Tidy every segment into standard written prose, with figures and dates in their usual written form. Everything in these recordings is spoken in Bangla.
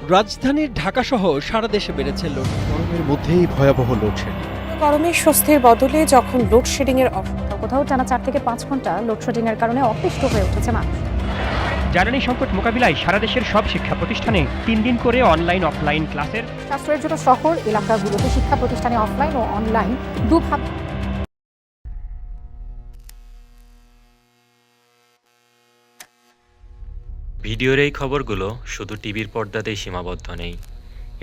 রাজধানীর ঢাকাসহ সারা দেশে বেড়েছে লোড। গরমের মধ্যেই ভয়াবহ লোডশেডিং। গরমের স্বস্তির বদলে যখন লোডশেডিং এর কোথাও টানা 4 থেকে 5 ঘন্টা লোডশেডিং এর কারণে অতিষ্ঠ হয়ে উঠেছে মানুষ। জ্বালানি সংকট মোকাবিলায় সারা দেশের সব শিক্ষা প্রতিষ্ঠানে 3 দিন করে অনলাইন অফলাইন ক্লাসের সাশ্রয়ের জন্য শহর এলাকাগুলোতে শিক্ষা প্রতিষ্ঠানে অফলাইন ও অনলাইন দুভাবে। ভিডিওর এই খবরগুলো শুধু টিভির পর্দাতেই সীমাবদ্ধ নেই,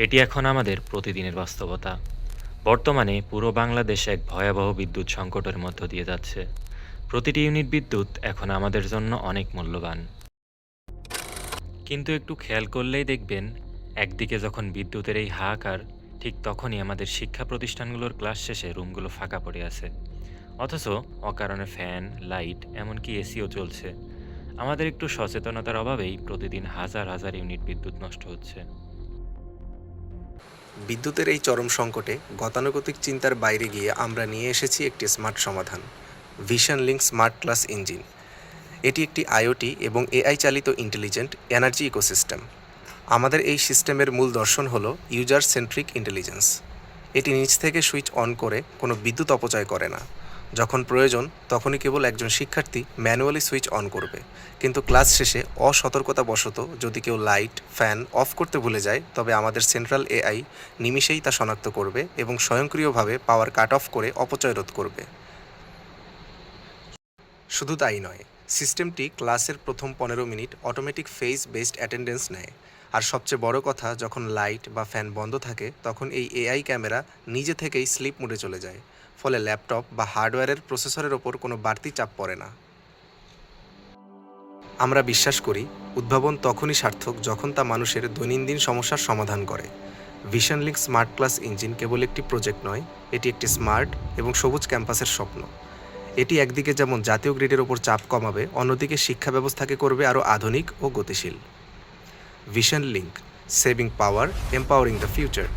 এটি এখন আমাদের প্রতিদিনের বাস্তবতা। বর্তমানে পুরো বাংলাদেশ এক ভয়াবহ বিদ্যুৎ সংকটের মধ্য দিয়ে যাচ্ছে। প্রতিটি ইউনিট বিদ্যুৎ এখন আমাদের জন্য অনেক মূল্যবান। কিন্তু একটু খেয়াল করলেই দেখবেন, একদিকে যখন বিদ্যুতের এই হাহাকার, ঠিক তখনই আমাদের শিক্ষা প্রতিষ্ঠানগুলোর ক্লাস শেষে রুমগুলো ফাঁকা পড়ে আছে। অথচ অকারণে ফ্যান, লাইট, এমনকি এসিও চলছে। আমাদের একটু সচেতনতার অভাবেই প্রতিদিন হাজার হাজার ইউনিট বিদ্যুৎ নষ্ট হচ্ছে। বিদ্যুতের এই চরম সংকটে গতানুগতিক চিন্তার বাইরে গিয়ে আমরা নিয়ে এসেছি একটি স্মার্ট সমাধান, vision link smart class engine. এটি একটি আইওটি এবং এআই চালিত ইন্টেলিজেন্ট এনার্জি ইকোসিস্টেম। আমাদের এই সিস্টেমের মূল দর্শন হলো ইউজার সেন্ট্রিক ইন্টেলিজেন্স। এটি নিজ থেকে সুইচ অন করে কোনো বিদ্যুৎ অপচয় করে না। যখন প্রয়োজন তখনই কেবল একজন শিক্ষার্থী ম্যানুয়ালি সুইচ অন করবে, কিন্তু ক্লাস শেষে অসতর্কতাবশত যদি কেউ লাইট, ফ্যান অফ করতে ভুলে যায়, তবে আমাদের সেন্ট্রাল এআই নিমিষেই তা শনাক্ত করবে এবং স্বয়ংক্রিয়ভাবে পাওয়ার কাট অফ করে অপচয় রোধ করবে। শুধু তাই নয়, সিস্টেমটি ক্লাসের প্রথম 15 minute automatic phase based attendance নেয়। আর সবচেয়ে বড় কথা, যখন লাইট বা ফ্যান বন্ধ থাকে তখন এই এআই ক্যামেরা নিজে থেকেই স্লিপ মোডে চলে যায়, ফলে ল্যাপটপ বা হার্ডওয়্যারের প্রসেসরের ওপর কোনো বাড়তি চাপ পড়ে না। আমরা বিশ্বাস করি, উদ্ভাবন তখনই সার্থক যখন তা মানুষের দৈনন্দিন সমস্যার সমাধান করে। Vision link smart class engine কেবল একটি প্রজেক্ট নয়, এটি একটি স্মার্ট এবং সবুজ ক্যাম্পাসের স্বপ্ন। এটি একদিকে যেমন জাতীয় গ্রিডের ওপর চাপ কমাবে, অন্যদিকে শিক্ষা ব্যবস্থাকে করবে আরও আধুনিক ও গতিশীল। Vision link, saving power, empowering the future.